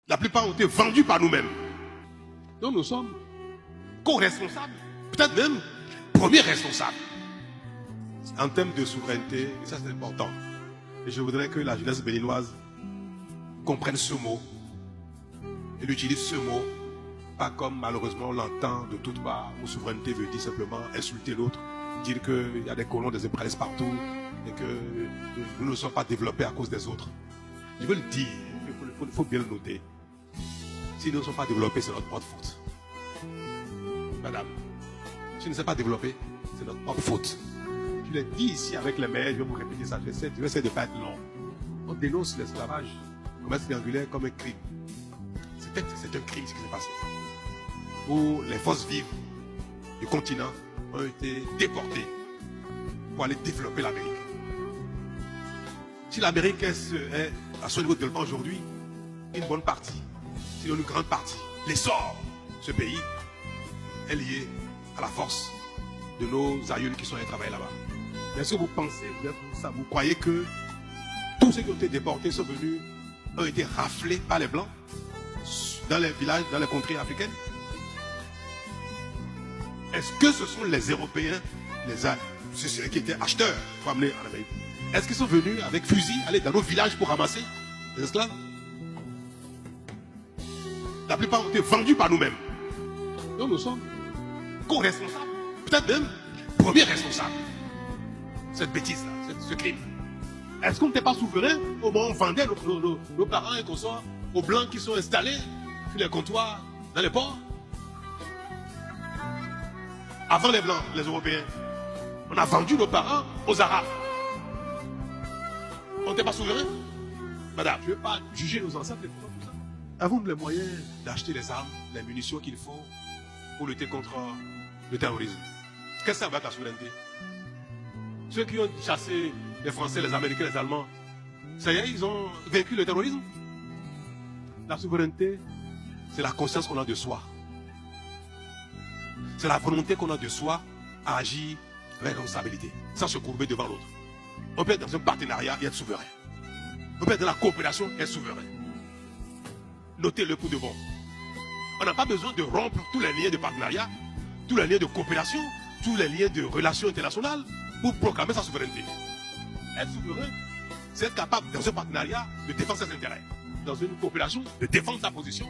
La plupart ont été vendus par nous-mêmes. Donc nous sommes co-responsables, peut-être même premiers responsables. En termes de souveraineté, et ça c'est important. Et je voudrais que la jeunesse béninoise comprenne ce mot et utilise ce mot, pas comme malheureusement on l'entend de toutes parts, où souveraineté veut dire simplement insulter l'autre, dire qu'il y a des colons, des empresses partout et que nous ne sommes pas développés à cause des autres. Je veux le dire, il faut bien le noter. Si nous ne sommes pas développés, c'est notre propre faute. Madame, si nous ne sommes pas développés, c'est notre propre faute. Je l'ai dit ici avec les maires, je vais vous répéter ça, je vais essayer de ne pas être long. On dénonce l'esclavage, commerce triangulaire comme un crime. C'est un crime ce qui s'est passé. Où les forces vives du continent ont été déportées pour aller développer l'Amérique. Si l'Amérique est à son niveau de développement aujourd'hui, une bonne partie, sinon une grande partie, l'essor de ce pays est lié à la force de nos aïeuls qui sont allés travailler là-bas. Est-ce que vous pensez, vous croyez que tous ceux qui ont été déportés sont venus, ont été raflés par les Blancs dans les villages, dans les contrées africaines? Est-ce que ce sont les Européens, ceux qui étaient acheteurs pour amener en Amérique? Est-ce qu'ils sont venus avec fusil, aller dans nos villages pour ramasser les esclaves? La plupart ont été vendus par nous-mêmes. Donc nous sommes co-responsables, peut-être même premiers responsables. Cette bêtise-là, ce crime. Est-ce qu'on n'était pas souverain au moment où on vendait nos parents et consorts aux Blancs qui sont installés sur les comptoirs, dans les ports? Avant les Blancs, les Européens, on a vendu nos parents aux Arabes. On n'était pas souverain? Madame, je ne veux pas juger nos ancêtres et tout ça. Avons-nous les moyens d'acheter les armes, les munitions qu'il faut pour lutter contre le terrorisme? Qu'est-ce que ça va être la souveraineté? Ceux qui ont chassé les Français, les Américains, les Allemands, ça y est, ils ont vaincu le terrorisme. La souveraineté, c'est la conscience qu'on a de soi. C'est la volonté qu'on a de soi à agir avec responsabilité, sans se courber devant l'autre. On peut être dans un partenariat et être souverain. On peut être dans la coopération et être souverain. Notez-le pour de bon. On n'a pas besoin de rompre tous les liens de partenariat, tous les liens de coopération, tous les liens de relations internationales pour proclamer sa souveraineté. Être souverain, c'est être capable, dans un partenariat, de défendre ses intérêts. Dans une coopération, de défendre sa position,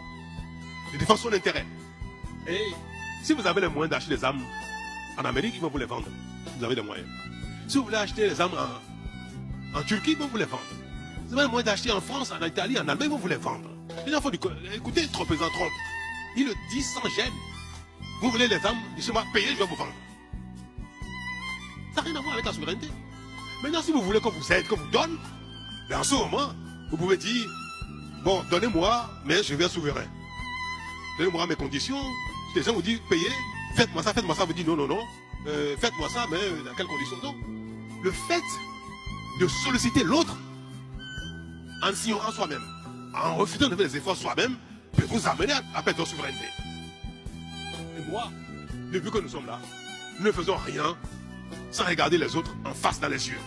de défendre son intérêt. Et si vous avez les moyens d'acheter des armes en Amérique, ils vont vous les vendre. Vous avez les moyens. Si vous voulez acheter des armes en Turquie, ils vont vous les vendre. Si vous avez les moyens d'acheter en France, en Italie, en Allemagne, ils vont vous les vendre. Écoutez, le président Trump, il le dit sans gêne. Vous voulez les armes, laissez-moi payer, je vais vous vendre. Ça n'a rien à voir avec la souveraineté. Maintenant, si vous voulez qu'on vous aide, qu'on vous donne, ben en ce moment, vous pouvez dire, bon, donnez-moi, mais je viens souverain. Donnez-moi mes conditions. Les gens vous disent, payez, faites-moi ça, vous dites, non, faites-moi ça, mais dans quelles conditions? Donc, le fait de solliciter l'autre, en s'ignorant soi-même, en refusant de faire des efforts soi-même, peut vous amener à perdre votre souveraineté. Et moi, depuis que nous sommes là, nous ne faisons rien sans regarder les autres en face dans les yeux.